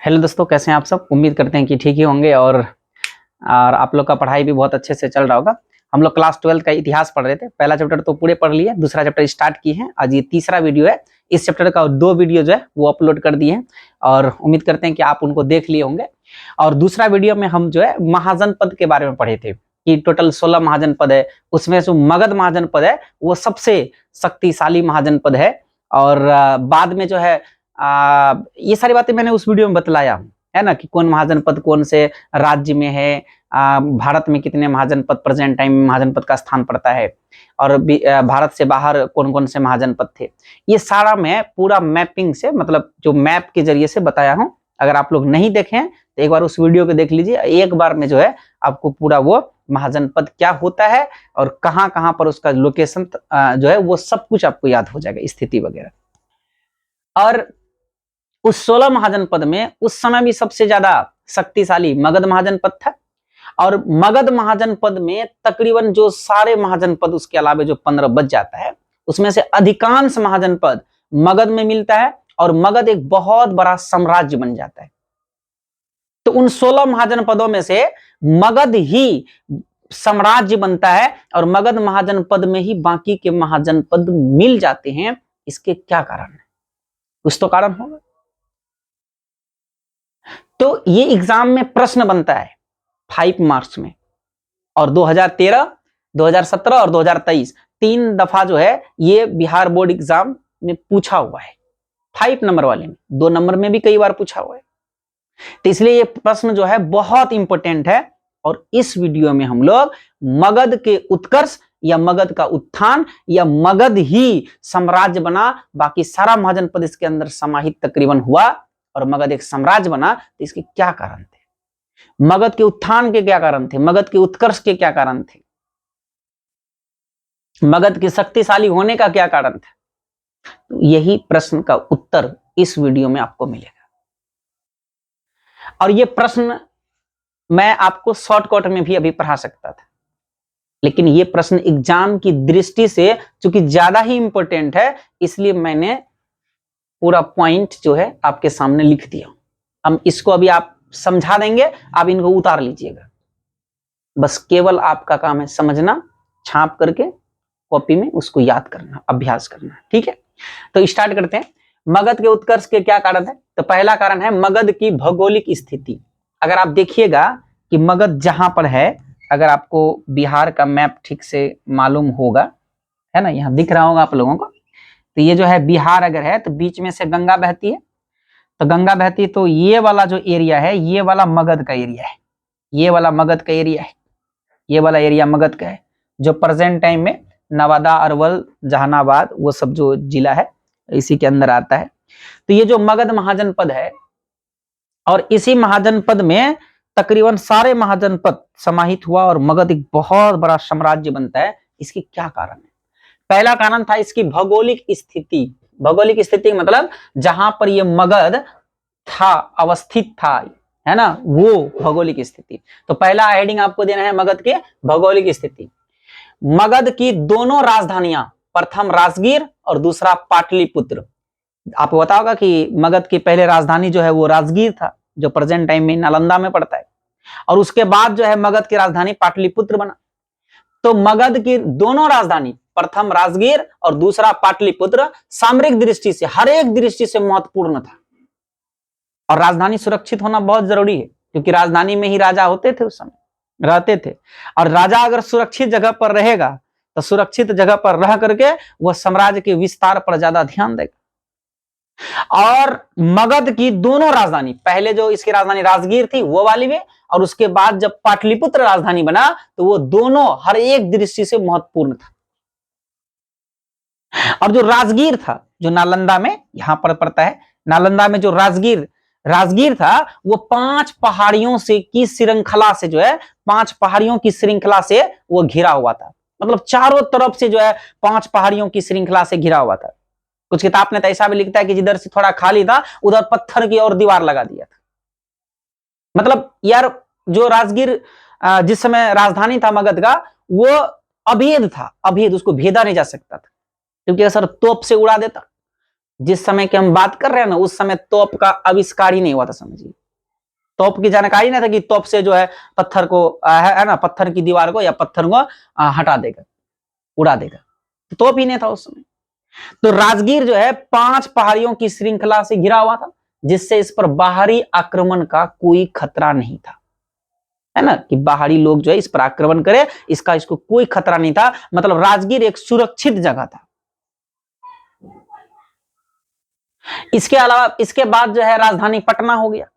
Hello दोस्तों, कैसे हैं आप सब। उम्मीद करते हैं कि ठीक ही होंगे और आप लोग का पढ़ाई भी बहुत अच्छे से चल रहा होगा। हम लोग क्लास 12 का इतिहास पढ़ रहे थे। पहला चैप्टर तो पूरे पढ़ लिए, दूसरा चैप्टर स्टार्ट किए हैं। आज ये तीसरा वीडियो है। इस चैप्टर का 2 वीडियो जो है वो अपलोड कर दिए हैं और उम्मीद करते हैं कि आप उनको देख लिए होंगे। और दूसरा वीडियो में हम जो है महाजनपद के बारे में पढ़े थे कि टोटल 16 महाजनपद है। उसमें जो मगध महाजनपद है वो सबसे शक्तिशाली महाजनपद है। और बाद में जो है ये सारी बातें मैंने उस वीडियो में बतलाया है ना, कि कौन महाजनपद कौन से राज्य में है, भारत में कितने महाजनपद प्रेजेंट टाइम में महाजनपद का स्थान पड़ता है, और भारत से बाहर कौन कौन से महाजनपद थे। ये सारा मैं पूरा मैपिंग से, मतलब जो मैप के जरिए से बताया हूं। अगर आप लोग नहीं देखे हैं तो एक बार उस वीडियो को देख लीजिए। एक बार में जो है आपको पूरा वो महाजनपद क्या होता है और कहां कहां पर उसका लोकेशन जो है वो सब कुछ आपको याद हो जाएगा, स्थिति वगैरह। और उस 16 महाजनपद में उस समय भी सबसे ज्यादा शक्तिशाली मगध महाजनपद था। और मगध महाजनपद में तकरीबन जो सारे महाजनपद उसके अलावा जो 15 बच जाता है, उसमें से अधिकांश महाजनपद मगध में मिलता है और मगध एक बहुत बड़ा साम्राज्य बन जाता है। तो उन 16 महाजनपदों में से मगध ही साम्राज्य बनता है और मगध महाजनपद में ही बाकी के महाजनपद मिल जाते हैं। इसके क्या कारण है? कुछ तो कारण होगा। तो ये एग्जाम में प्रश्न बनता है 5 मार्क्स में, और 2013, 2017 और 2023 3 दफा जो है ये बिहार बोर्ड एग्जाम में पूछा हुआ है। 5 नंबर वाले में, 2 नंबर में भी कई बार पूछा हुआ है। तो इसलिए ये प्रश्न जो है बहुत इंपॉर्टेंट है। और इस वीडियो में हम लोग मगध के उत्कर्ष या मगध का उत्थान या मगध ही साम्राज्य बना, बाकी सारा महाजनपद इसके अंदर समाहित तकरीबन हुआ और मगध एक साम्राज्य बना, तो इसके क्या कारण थे, मगध के उत्थान के क्या कारण थे, मगध के उत्कर्ष के क्या कारण थे, मगध के शक्तिशाली होने का क्या कारण था। तो यही प्रश्न का उत्तर इस वीडियो में आपको मिलेगा। और ये प्रश्न मैं आपको शॉर्टकट में भी अभी पढ़ा सकता था, लेकिन ये प्रश्न एग्जाम की दृष्टि से चूंकि ज्यादा ही इंपॉर्टेंट है, इसलिए मैंने पूरा पॉइंट जो है आपके सामने लिख दिया। हम इसको अभी आप समझा देंगे, आप इनको उतार लीजिएगा। बस केवल आपका काम है समझना, छाप करके कॉपी में उसको याद करना, अभ्यास करना। ठीक है, तो स्टार्ट करते हैं। मगध के उत्कर्ष के क्या कारण है? तो पहला कारण है मगध की भौगोलिक स्थिति। अगर आप देखिएगा कि मगध जहां पर है, अगर आपको बिहार का मैप ठीक से मालूम होगा, है ना, यहां दिख रहा होगा आप लोगों को, तो ये जो है बिहार अगर है तो बीच में से गंगा बहती है। तो गंगा बहती है तो ये वाला जो एरिया है, ये वाला मगध का एरिया है, ये वाला मगध का एरिया है, ये वाला एरिया मगध का है, जो प्रेजेंट टाइम में नवादा, अरवल, जहानाबाद वो सब जो जिला है इसी के अंदर आता है। तो ये जो मगध महाजनपद है, और इसी महाजनपद में तकरीबन सारे महाजनपद समाहित हुआ और मगध एक बहुत बड़ा साम्राज्य बनता है। इसकी क्या कारण है? पहला कारण था इसकी भौगोलिक स्थिति। भौगोलिक स्थिति मतलब जहां पर ये मगध था, अवस्थित था, है ना, वो भौगोलिक स्थिति। तो पहला हेडिंग आपको देना है मगध के भौगोलिक स्थिति। मगध की दोनों राजधानियां, प्रथम राजगीर और दूसरा पाटलिपुत्र। आपको पता होगा कि मगध की पहले राजधानी जो है वो राजगीर था, जो प्रेजेंट टाइम में नालंदा में पड़ता है, और उसके बाद जो है मगध की राजधानी पाटलिपुत्र बना। तो मगध की दोनों राजधानी, प्रथम राजगीर और दूसरा पाटलिपुत्र, सामरिक दृष्टि से, हर एक दृष्टि से महत्वपूर्ण था। और राजधानी सुरक्षित होना बहुत जरूरी है, क्योंकि राजधानी में ही राजा होते थे, उस समय रहते थे। और राजा अगर सुरक्षित जगह पर रहेगा तो सुरक्षित जगह पर रह करके वह साम्राज्य के विस्तार पर ज्यादा ध्यान देगा। और मगध की दोनों राजधानी, पहले जो इसकी राजधानी राजगीर थी वो वाली भी, और उसके बाद जब पाटलिपुत्र राजधानी बना तो वो दोनों हर एक दृष्टि से महत्वपूर्ण था। और जो राजगीर था, जो नालंदा में यहां पर पड़ता है, नालंदा में जो राजगीर था, वो 5 पहाड़ियों से की श्रृंखला से जो है, 5 पहाड़ियों की श्रृंखला से वो घिरा हुआ था। मतलब चारों तरफ से जो है 5 पहाड़ियों की श्रृंखला से घिरा हुआ था। कुछ किताब में तो ऐसा भी लिखता है कि जिधर से थोड़ा खाली था उधर पत्थर की और दीवार लगा दिया था। मतलब यार, जो राजगीर जिस समय राजधानी था मगध का, वो अभेद था, अभेद, उसको भेदा नहीं जा सकता था, क्योंकि अगर तोप से उड़ा देता जिस समय की हम बात कर रहे हैं ना, उस समय तोप का आविष्कार ही नहीं हुआ था, समझिए। तोप की जानकारी नहीं था कि तोप से जो है पत्थर को है ना, पत्थर की दीवार को या पत्थर को हटा देगा, उड़ा देगा। तो तोप ही नहीं था उस समय। तो राजगीर जो है 5 पहाड़ियों की श्रृंखला से घिरा हुआ था, जिससे इस पर बाहरी आक्रमण का कोई खतरा नहीं था, है ना, कि बाहरी लोग जो है इस पर आक्रमण करे, इसको कोई खतरा नहीं था। मतलब राजगीर एक सुरक्षित जगह था। इसके अलावा इसके बाद जो है राजधानी पटना हो गया।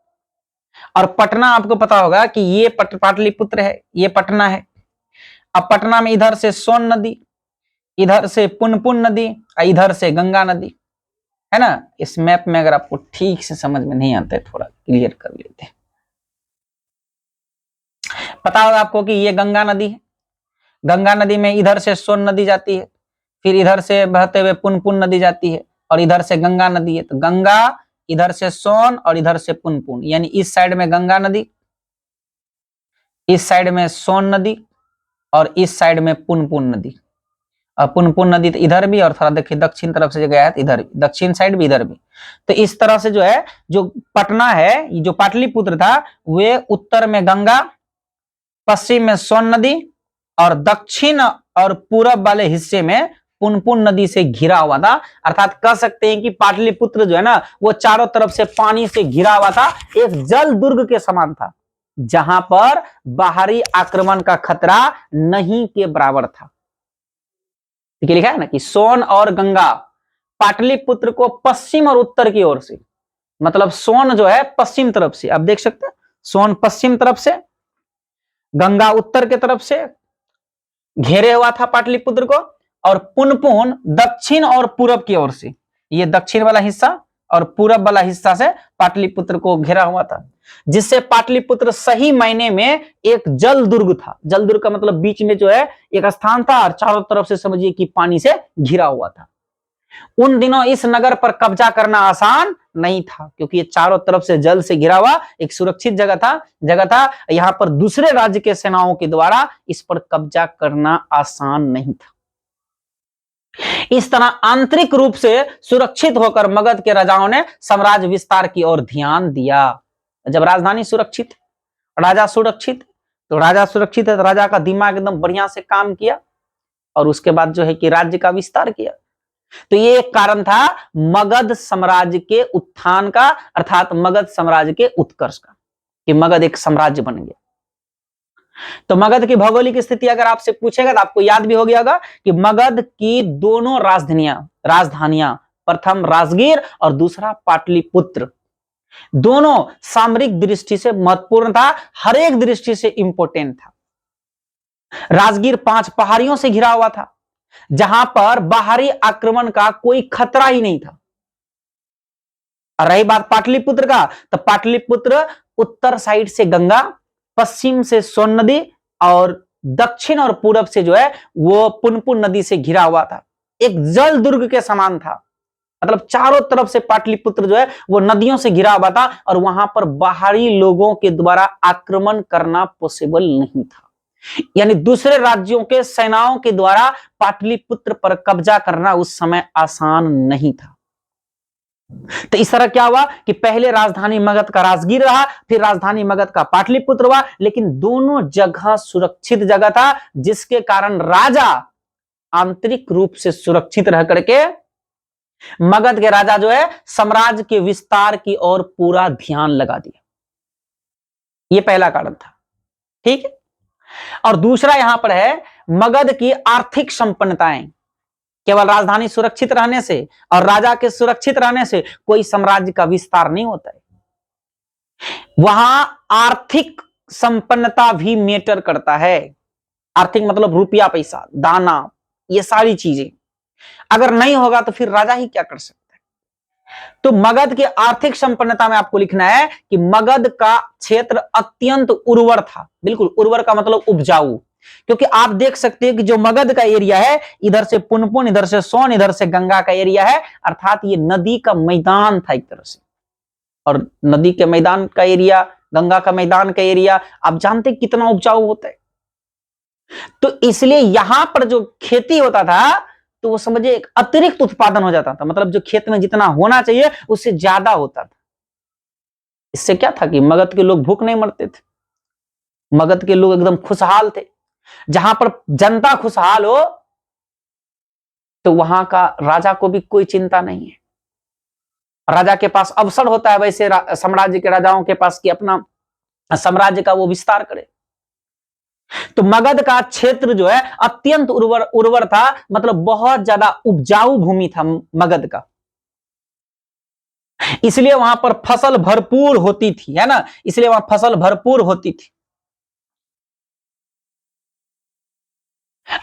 और पटना आपको पता होगा कि ये पाटलिपुत्र है, ये पटना है। अब पटना में इधर से सोन नदी, इधर से पुनपुन नदी, इधर से गंगा नदी, है ना। इस मैप में अगर आपको ठीक से समझ में नहीं आता है, थोड़ा क्लियर कर लेते हैं। पता होगा आपको कि ये गंगा नदी है। गंगा नदी में इधर से सोन नदी जाती है, फिर इधर से बहते हुए पुनपुन नदी जाती है, और इधर से गंगा नदी है। तो गंगा, इधर से सोन और इधर से पुनपुन, यानी इस साइड में गंगा नदी, इस साइड में सोन नदी, और इस साइड में पुनपुन नदी। और पुनपुन नदी तो इधर भी, और थोड़ा देखिए दक्षिण तरफ से गया है इधर भी, दक्षिण साइड भी इधर भी। तो इस तरह से जो है, जो पटना है, जो पाटलिपुत्र था, वे उत्तर में गंगा, पश्चिम में सोन नदी, और दक्षिण और पूरब वाले हिस्से में पुनपुन नदी से घिरा हुआ था। अर्थात कह सकते हैं कि पाटलिपुत्र जो है ना, वो चारों तरफ से पानी से घिरा हुआ था, एक जल दुर्ग के समान था, जहां पर बाहरी आक्रमण का खतरा नहीं के बराबर था। ठीक है, लिखा है ना कि सोन और गंगा पाटलिपुत्र को पश्चिम और उत्तर की ओर से, मतलब सोन जो है पश्चिम तरफ से, आप देख सकते हैं, सोन पश्चिम तरफ से, गंगा उत्तर की तरफ से घेरे हुआ था पाटलिपुत्र को, और पुनपुन दक्षिण और पूरब की ओर से, ये दक्षिण वाला हिस्सा और पूरब वाला हिस्सा से पाटलिपुत्र को घेरा हुआ था, जिससे पाटलिपुत्र सही मायने में एक जल दुर्ग था। जल दुर्ग का मतलब बीच में जो है एक स्थान था, और चारों तरफ से समझिए कि पानी से घिरा हुआ था। उन दिनों इस नगर पर कब्जा करना आसान नहीं था, क्योंकि ये चारों तरफ से जल से घिरा हुआ एक सुरक्षित जगह था। यहां पर दूसरे राज्य के सेनाओं के द्वारा इस पर कब्जा करना आसान नहीं था। इस तरह आंतरिक रूप से सुरक्षित होकर मगध के राजाओं ने साम्राज्य विस्तार की ओर ध्यान दिया। जब राजधानी सुरक्षित, राजा सुरक्षित, तो राजा सुरक्षित है तो राजा का दिमाग एकदम बढ़िया से काम किया, और उसके बाद जो है कि राज्य का विस्तार किया। तो ये एक कारण था मगध साम्राज्य के उत्थान का, अर्थात मगध साम्राज्य के उत्कर्ष का, कि मगध एक साम्राज्य बन गया। तो मगध की भौगोलिक स्थिति अगर आपसे पूछेगा तो आपको याद भी हो गया होगा कि मगध की दोनों राजधानियां, प्रथम राजगीर और दूसरा पाटलिपुत्र, दोनों सामरिक दृष्टि से महत्वपूर्ण था, हर एक दृष्टि से इंपोर्टेंट था। राजगीर 5 पहाड़ियों से घिरा हुआ था, जहां पर बाहरी आक्रमण का कोई खतरा ही नहीं था। और रही बात पाटलिपुत्र का, तो पाटलिपुत्र उत्तर साइड से गंगा, पश्चिम से सोन नदी, और दक्षिण और पूरब से जो है वो पुनपुन नदी से घिरा हुआ था, एक जल दुर्ग के समान था। मतलब चारों तरफ से पाटलिपुत्र जो है वो नदियों से घिरा हुआ था, और वहां पर बाहरी लोगों के द्वारा आक्रमण करना पॉसिबल नहीं था। यानी दूसरे राज्यों के सेनाओं के द्वारा पाटलिपुत्र पर कब्जा करना उस समय आसान नहीं था। तो इस तरह क्या हुआ कि पहले राजधानी मगध का राजगीर रहा, फिर राजधानी मगध का पाटलिपुत्र हुआ, लेकिन दोनों जगह सुरक्षित जगह था, जिसके कारण राजा आंतरिक रूप से सुरक्षित रह करके मगध के राजा जो है साम्राज्य के विस्तार की ओर पूरा ध्यान लगा दिया। यह पहला कारण था। ठीक है, और दूसरा यहां पर है मगध की आर्थिक संपन्नताएं। केवल राजधानी सुरक्षित रहने से और राजा के सुरक्षित रहने से कोई साम्राज्य का विस्तार नहीं होता है, वहां आर्थिक संपन्नता भी मैटर करता है। आर्थिक मतलब रुपया, पैसा, दाना, ये सारी चीजें अगर नहीं होगा तो फिर राजा ही क्या कर सकता है। तो मगध की आर्थिक संपन्नता में आपको लिखना है कि मगध का क्षेत्र अत्यंत उर्वर था। बिल्कुल उर्वर का मतलब उपजाऊ, क्योंकि आप देख सकते हैं कि जो मगध का एरिया है, इधर से पुनपुन, इधर से सोन, इधर से गंगा का एरिया है, अर्थात ये नदी का मैदान था एक तरह से। और नदी के मैदान का एरिया, गंगा का मैदान का एरिया, आप जानते कितना उपजाऊ होता है। तो इसलिए यहां पर जो खेती होता था तो वो समझिए एक अतिरिक्त उत्पादन हो जाता था, मतलब जो खेत में जितना होना चाहिए उससे ज्यादा होता था। इससे क्या था कि मगध के लोग भूख नहीं मरते थे, मगध के लोग एकदम खुशहाल थे। जहां पर जनता खुशहाल हो तो वहां का राजा को भी कोई चिंता नहीं है। राजा के पास अवसर होता है वैसे साम्राज्य के राजाओं के पास कि अपना साम्राज्य का वो विस्तार करे। तो मगध का क्षेत्र जो है अत्यंत उर्वर था, मतलब बहुत ज्यादा उपजाऊ भूमि था मगध का, इसलिए वहां पर फसल भरपूर होती थी, है ना, इसलिए वहां फसल भरपूर होती थी।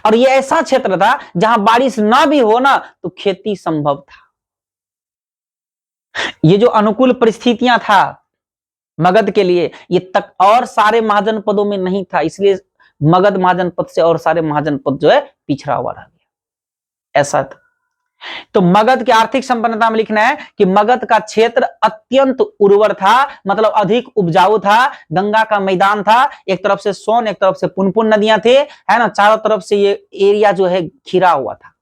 और ये ऐसा क्षेत्र था जहां बारिश ना भी हो ना तो खेती संभव था। ये जो अनुकूल परिस्थितियां था मगध के लिए, ये तक और सारे महाजनपदों में नहीं था, इसलिए मगध महाजनपद से और सारे महाजनपद जो है पिछड़ा हुआ रह गया, ऐसा था। तो मगध की आर्थिक संपन्नता में लिखना है कि मगध का क्षेत्र अत्यंत उर्वर था, मतलब अधिक उपजाऊ था, गंगा का मैदान था, एक तरफ से सोन एक तरफ से पुनपुन नदियां थे, है ना, चारों तरफ से ये एरिया जो है घिरा हुआ था,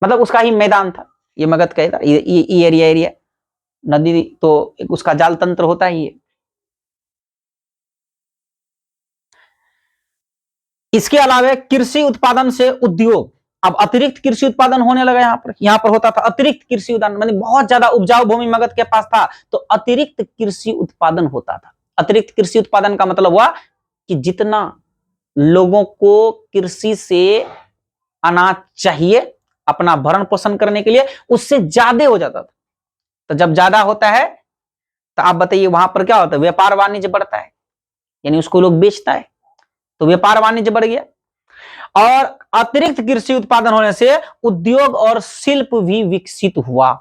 मतलब उसका ही मैदान था ये मगध का ये एरिया नदी तो एक उसका जाल तंत्र होता ही है। इसके अलावा कृषि उत्पादन से उद्योग, अब अतिरिक्त कृषि उत्पादन होने लगा। यहाँ पर होता था अतिरिक्त कृषि उत्पादन, मतलब बहुत ज्यादा उपजाऊ भूमि मगध के पास था तो अतिरिक्त कृषि उत्पादन होता था। अतिरिक्त कृषि उत्पादन का मतलब हुआ कि जितना लोगों को कृषि से अनाज चाहिए अपना भरण पोषण करने के लिए, उससे ज्यादा हो जाता था। तो जब ज्यादा होता है तो आप बताइए वहां पर क्या होता है, व्यापार वाणिज्य बढ़ता है, यानी उसको लोग बेचता है, तो व्यापार वाणिज्य बढ़ गया। और अतिरिक्त कृषि उत्पादन होने से उद्योग और शिल्प भी विकसित हुआ,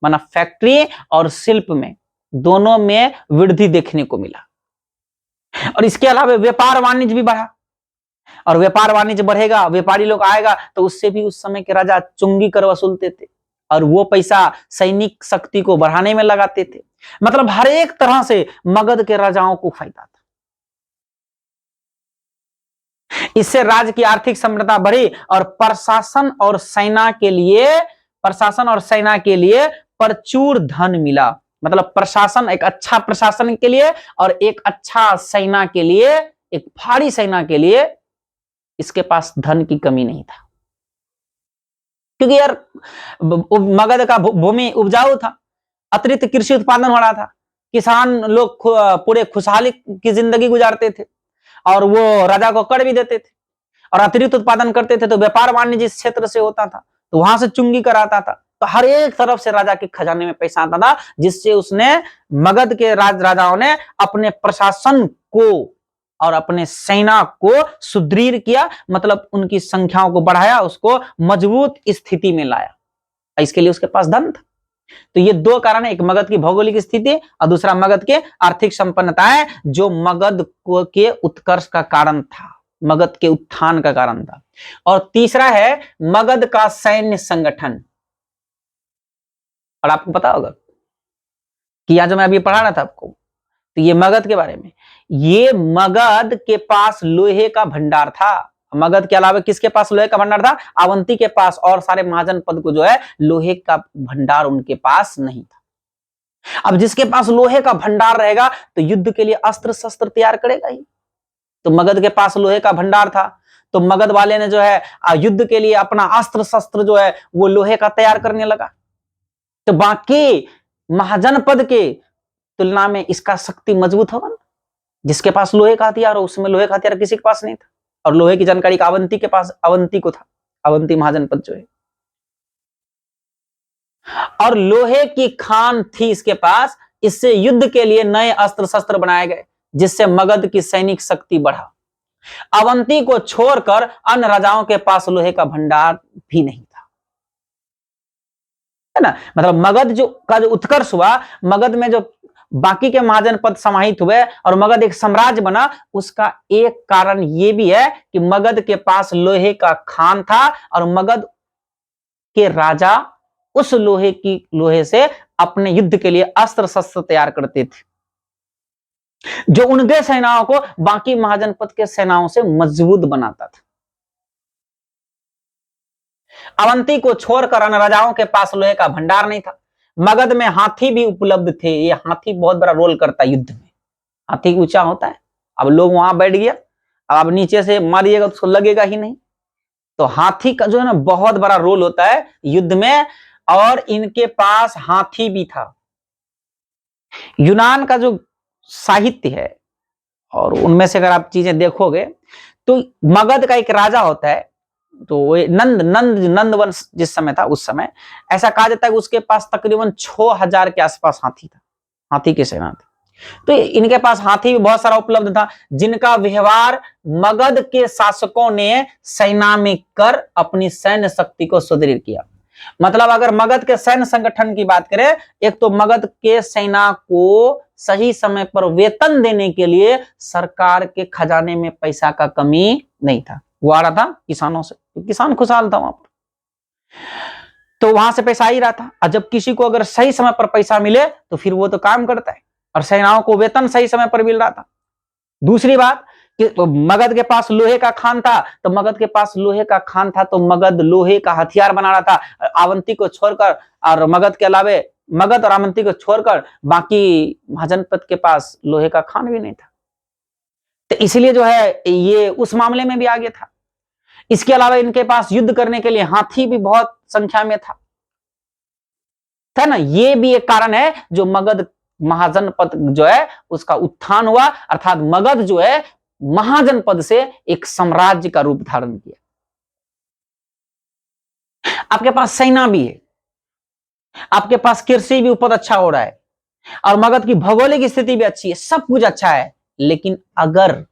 माना फैक्ट्री और शिल्प में दोनों में वृद्धि देखने को मिला। और इसके अलावा व्यापार वाणिज्य भी बढ़ा, और व्यापार वाणिज्य बढ़ेगा, व्यापारी लोग आएगा तो उससे भी उस समय के राजा चुंगी कर वसूलते थे, और वो पैसा सैनिक शक्ति को बढ़ाने में लगाते थे। मतलब हर एक तरह से मगध के राजाओं को फायदा था। इससे राज्य की आर्थिक समृद्धता बढ़ी और प्रशासन और सेना के लिए प्रचुर धन मिला। मतलब प्रशासन, एक अच्छा प्रशासन के लिए और एक अच्छा सेना के लिए, एक भारी सेना के लिए इसके पास धन की कमी नहीं था, क्योंकि यार मगध का भूमि उपजाऊ था, अतिरिक्त कृषि उत्पादन हो रहा था, किसान लोग पूरे खुशहाली की जिंदगी गुजारते थे और वो राजा को कर भी देते थे, और अतिरिक्त उत्पादन करते थे तो व्यापार वाणिज्य जिस क्षेत्र से होता था तो वहां से चुंगी कराता था, तो हर एक तरफ से राजा के खजाने में पैसा आता था, जिससे उसने मगध के राजाओं ने अपने प्रशासन को और अपने सेना को सुदृढ़ किया, मतलब उनकी संख्याओं को बढ़ाया, उसको मजबूत स्थिति में लाया। इसके लिए उसके पास धन था। तो ये दो कारण है, एक मगध की भौगोलिक स्थिति और दूसरा मगध के आर्थिक संपन्नताएं, जो मगध के उत्कर्ष का कारण था, मगध के उत्थान का कारण था। और तीसरा है मगध का सैन्य संगठन। और आपको पता होगा कि यहां जो मैं अभी पढ़ा रहा था आपको, तो ये मगध के बारे में, ये मगध के पास लोहे का भंडार था। मगध के अलावा किसके पास लोहे का भंडार था? अवंती के पास, और सारे महाजनपद को जो है लोहे का भंडार उनके पास नहीं था। अब जिसके पास लोहे का भंडार रहेगा तो युद्ध के लिए अस्त्र शस्त्र तैयार करेगा ही। तो मगध के पास लोहे का भंडार था, तो मगध वाले ने जो है युद्ध के लिए अपना अस्त्र शस्त्र जो है वो लोहे का तैयार करने लगा। तो बाकी महाजनपद के तुलना में इसका शक्ति मजबूत होगा ना, जिसके पास लोहे का हथियार हो। उसमें लोहे का हथियार किसी के पास नहीं था, और लोहे की जानकारी का अवंती के पास, अवंती को था, अवंती महाजनपद जो है, और लोहे की खान थी इसके पास। इससे युद्ध के लिए नए अस्त्र शस्त्र बनाए गए, जिससे मगध की सैनिक शक्ति बढ़ा। अवंती को छोड़कर अन्य राजाओं के पास लोहे का भंडार भी नहीं था, है ना। मतलब मगध जो उत्कर्ष हुआ, मगध में जो बाकी के महाजनपद समाहित हुए और मगध एक साम्राज्य बना, उसका एक कारण यह भी है कि मगध के पास लोहे का खान था, और मगध के राजा उस लोहे से अपने युद्ध के लिए अस्त्र शस्त्र तैयार करते थे, जो उनके सेनाओं को बाकी महाजनपद के सेनाओं से मजबूत बनाता था। अवंती को छोड़कर अन्य राजाओं के पास लोहे का भंडार नहीं था। मगध में हाथी भी उपलब्ध थे। ये हाथी बहुत बड़ा रोल करता है युद्ध में। हाथी ऊंचा होता है, अब लोग वहां बैठ गया, अब आप नीचे से मारिएगा तो उसको लगेगा ही नहीं। तो हाथी का जो है ना बहुत बड़ा रोल होता है युद्ध में, और इनके पास हाथी भी था। यूनान का जो साहित्य है और उनमें से अगर आप चीजें देखोगे तो मगध का एक राजा होता है, तो वो नंद वंश जिस समय था उस समय ऐसा कहा जाता है कि उसके पास तकरीबन 6000 के आसपास हाथी था, हाथी की सेना थी। तो इनके पास हाथी भी बहुत सारा उपलब्ध था, जिनका व्यवहार मगध के शासकों ने सेना में कर अपनी सैन्य शक्ति को सुदृढ़ किया। मतलब अगर मगध के सैन्य संगठन की बात करें, एक तो मगध के सेना को सही समय पर वेतन देने के लिए सरकार के खजाने में पैसा का कमी नहीं था, वो आ रहा था किसानों से, किसान खुशहाल था वहां पर, तो वहां से पैसा ही रहा था। और जब किसी को अगर सही समय पर पैसा मिले तो फिर वो तो काम करता है, और सेनाओं को वेतन सही समय पर मिल रहा था। दूसरी बात कि मगध के पास लोहे का खान था, तो मगध के पास लोहे का खान था तो मगध लोहे का हथियार बना रहा था। आवंती को छोड़कर और मगध के अलावे मगध और आवंती को छोड़कर बाकी महाजनपद के पास लोहे का खान भी नहीं था, तो इसलिए जो है ये उस मामले में भी आगे था। इसके अलावा इनके पास युद्ध करने के लिए हाथी भी बहुत संख्या में था ना। ये भी एक कारण है जो मगध महाजनपद जो है उसका उत्थान हुआ, अर्थात मगध जो है महाजनपद से एक साम्राज्य का रूप धारण किया। आपके पास सेना भी है, आपके पास कृषि भी उपज अच्छा हो रहा है, और मगध की भौगोलिक स्थिति भी अच्छी है, सब कुछ अच्छा है, लेकिन अगर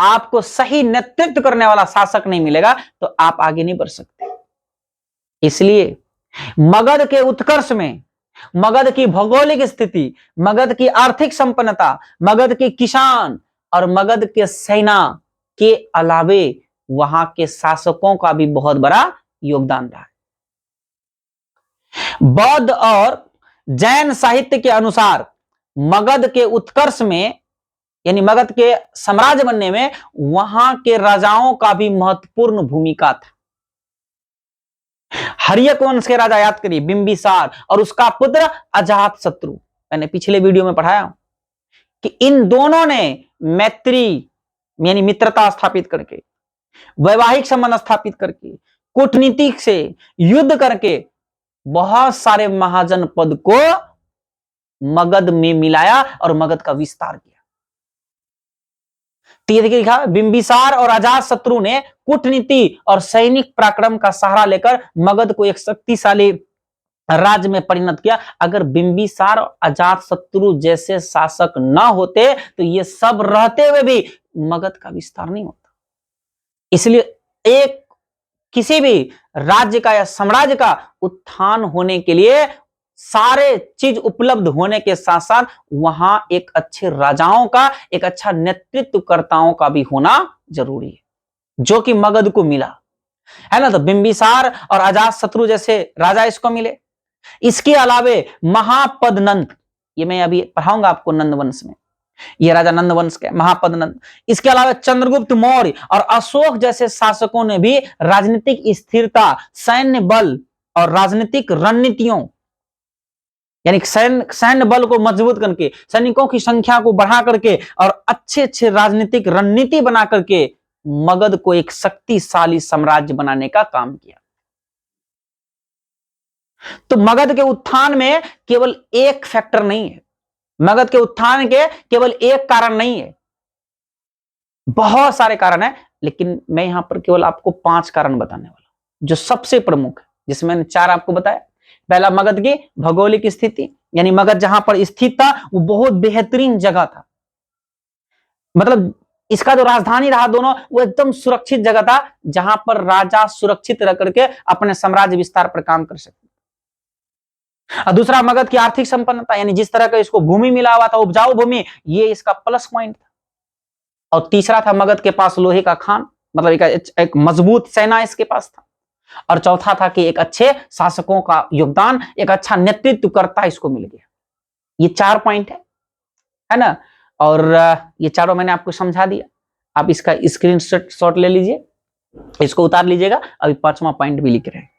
आपको सही नेतृत्व करने वाला शासक नहीं मिलेगा तो आप आगे नहीं बढ़ सकते। इसलिए मगध के उत्कर्ष में मगध की भौगोलिक स्थिति, मगध की आर्थिक संपन्नता, मगध के किसान और मगध के सेना के अलावे वहां के शासकों का भी बहुत बड़ा योगदान रहा है। बौद्ध और जैन साहित्य के अनुसार मगध के उत्कर्ष में, यानी मगध के साम्राज्य बनने में वहां के राजाओं का भी महत्वपूर्ण भूमिका था। हर्यक वंश के राजा याद करिए, बिंबिसार और उसका पुत्र अजातशत्रु। मैंने पिछले वीडियो में पढ़ाया कि इन दोनों ने मैत्री यानी मित्रता स्थापित करके, वैवाहिक संबंध स्थापित करके, कूटनीतिक से युद्ध करके बहुत सारे महाजनपद को मगध में मिलाया और मगध का विस्तार किया। तो ये देखिए लिखा, बिंबिसार और अजातशत्रु ने कूटनीति और सैनिक पराक्रम का सहारा लेकर मगध को एक शक्तिशाली राज्य में परिणत किया। अगर बिंबिसार और अजातशत्रु जैसे शासक न होते तो ये सब रहते हुए भी मगध का विस्तार नहीं होता। इसलिए एक किसी भी राज्य का या साम्राज्य का उत्थान होने के लिए सारे चीज उपलब्ध होने के साथ साथ वहां एक अच्छे राजाओं का, एक अच्छा नेतृत्वकर्ताओं का भी होना जरूरी है, जो कि मगध को मिला है ना। तो बिंबिसार और अजातशत्रु जैसे राजा इसको मिले। इसके अलावे महापद्मनंद, ये मैं अभी पढ़ाऊंगा आपको नंद वंश में, ये राजा नंद वंश के महापद्मनंद। इसके अलावा चंद्रगुप्त मौर्य और अशोक जैसे शासकों ने भी राजनीतिक स्थिरता, सैन्य बल और राजनीतिक रणनीतियों, यानी सैन्य बल को मजबूत करके, सैनिकों की संख्या को बढ़ा करके और अच्छे अच्छे राजनीतिक रणनीति बना करके मगध को एक शक्तिशाली साम्राज्य बनाने का काम किया। तो मगध के उत्थान में केवल एक फैक्टर नहीं है, मगध के उत्थान के केवल एक कारण नहीं है, बहुत सारे कारण है, लेकिन मैं यहां पर केवल आपको 5 कारण बताने वाला हूं जो सबसे प्रमुख है, जिसमें मैंने 4 आपको बताया। पहला, मगध की भौगोलिक स्थिति, यानी मगध जहां पर स्थित था वो बहुत बेहतरीन जगह था, मतलब इसका जो राजधानी रहा दोनों, वो एकदम सुरक्षित जगह था जहां पर राजा सुरक्षित रह करके अपने साम्राज्य विस्तार पर काम कर सकते। और दूसरा, मगध की आर्थिक संपन्नता, यानी जिस तरह का इसको भूमि मिला हुआ था, उपजाऊ भूमि, ये इसका प्लस पॉइंट था। और तीसरा था, मगध के पास लोहे का खान, मतलब एक मजबूत सेना इसके पास था। और चौथा था कि एक अच्छे शासकों का योगदान, एक अच्छा नेतृत्वकर्ता इसको मिल गया। ये 4 पॉइंट है ना। और ये चारों मैंने आपको समझा दिया, आप इसका स्क्रीनशॉट ले लीजिए, इसको उतार लीजिएगा, अभी 5वां पॉइंट भी लिख रहे हैं।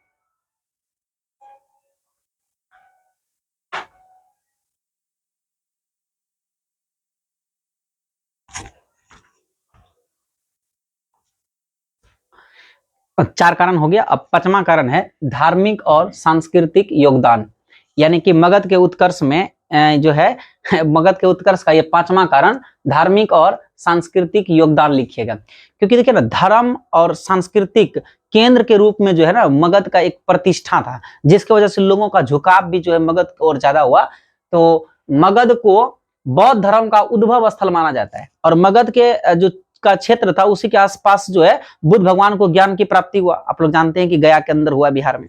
चार कारण हो गया। अब 5वां कारण है धार्मिक और सांस्कृतिक योगदान, यानी कि मगध के उत्कर्ष में जो है मगध के उत्कर्ष का ये 5वां कारण धार्मिक और सांस्कृतिक योगदान लिखिएगा। क्योंकि देखिए ना, धर्म और सांस्कृतिक केंद्र के रूप में जो है ना मगध का एक प्रतिष्ठा था, जिसकी वजह से लोगों का झुकाव भी जो है मगध की ओर ज्यादा हुआ। तो मगध को बौद्ध धर्म का उद्भव स्थल माना जाता है, और मगध के जो का क्षेत्र था उसी के आसपास जो है बुद्ध भगवान को ज्ञान की प्राप्ति हुआ। आप लोग जानते हैं कि गया के अंदर हुआ, बिहार में।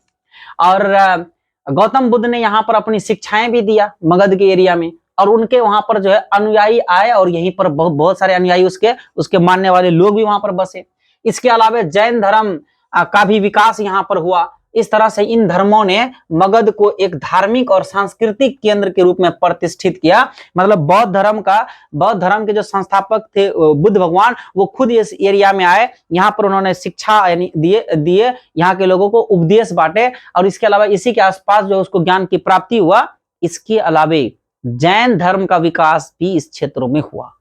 और गौतम बुद्ध ने यहाँ पर अपनी शिक्षाएं भी दिया मगध के एरिया में, और उनके वहां पर जो है अनुयायी आए, और यहीं पर बहुत सारे अनुयायी उसके मानने वाले लोग भी वहां पर बसे। इसके अलावा जैन धर्म का भी विकास यहाँ पर हुआ। इस तरह से इन धर्मों ने मगध को एक धार्मिक और सांस्कृतिक केंद्र के रूप में प्रतिष्ठित किया। मतलब बौद्ध धर्म के जो संस्थापक थे बुद्ध भगवान, वो खुद इस एरिया में आए, यहाँ पर उन्होंने शिक्षा यानी दिए यहाँ के लोगों को उपदेश बांटे, और इसके अलावा इसी के आसपास जो उसको ज्ञान की प्राप्ति हुआ। इसके अलावा जैन धर्म का विकास भी इस क्षेत्रों में हुआ,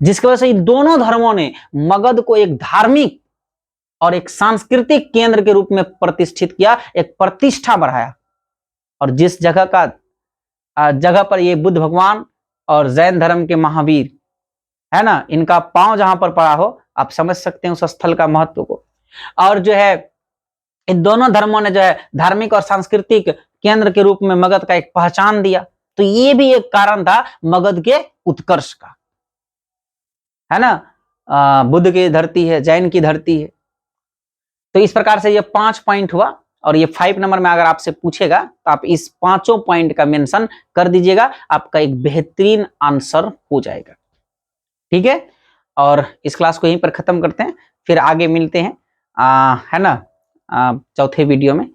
जिसकी वजह से इन दोनों धर्मों ने मगध को एक धार्मिक और एक सांस्कृतिक केंद्र के रूप में प्रतिष्ठित किया, एक प्रतिष्ठा बढ़ाया। और जिस जगह पर ये बुद्ध भगवान और जैन धर्म के महावीर है ना, इनका पांव जहां पर पड़ा हो, आप समझ सकते हैं उस स्थल का महत्व को। और जो है इन दोनों धर्मों ने जो है धार्मिक और सांस्कृतिक केंद्र के रूप में मगध का एक पहचान दिया। तो ये भी एक कारण था मगध के उत्कर्ष का, है ना। बुद्ध की धरती है, जैन की धरती है। तो इस प्रकार से ये 5 पॉइंट हुआ, और ये 5 नंबर में अगर आपसे पूछेगा तो आप इस 5 पॉइंट का मेंशन कर दीजिएगा, आपका एक बेहतरीन आंसर हो जाएगा। ठीक है, और इस क्लास को यहीं पर खत्म करते हैं, फिर आगे मिलते हैं है ना चौथे वीडियो में।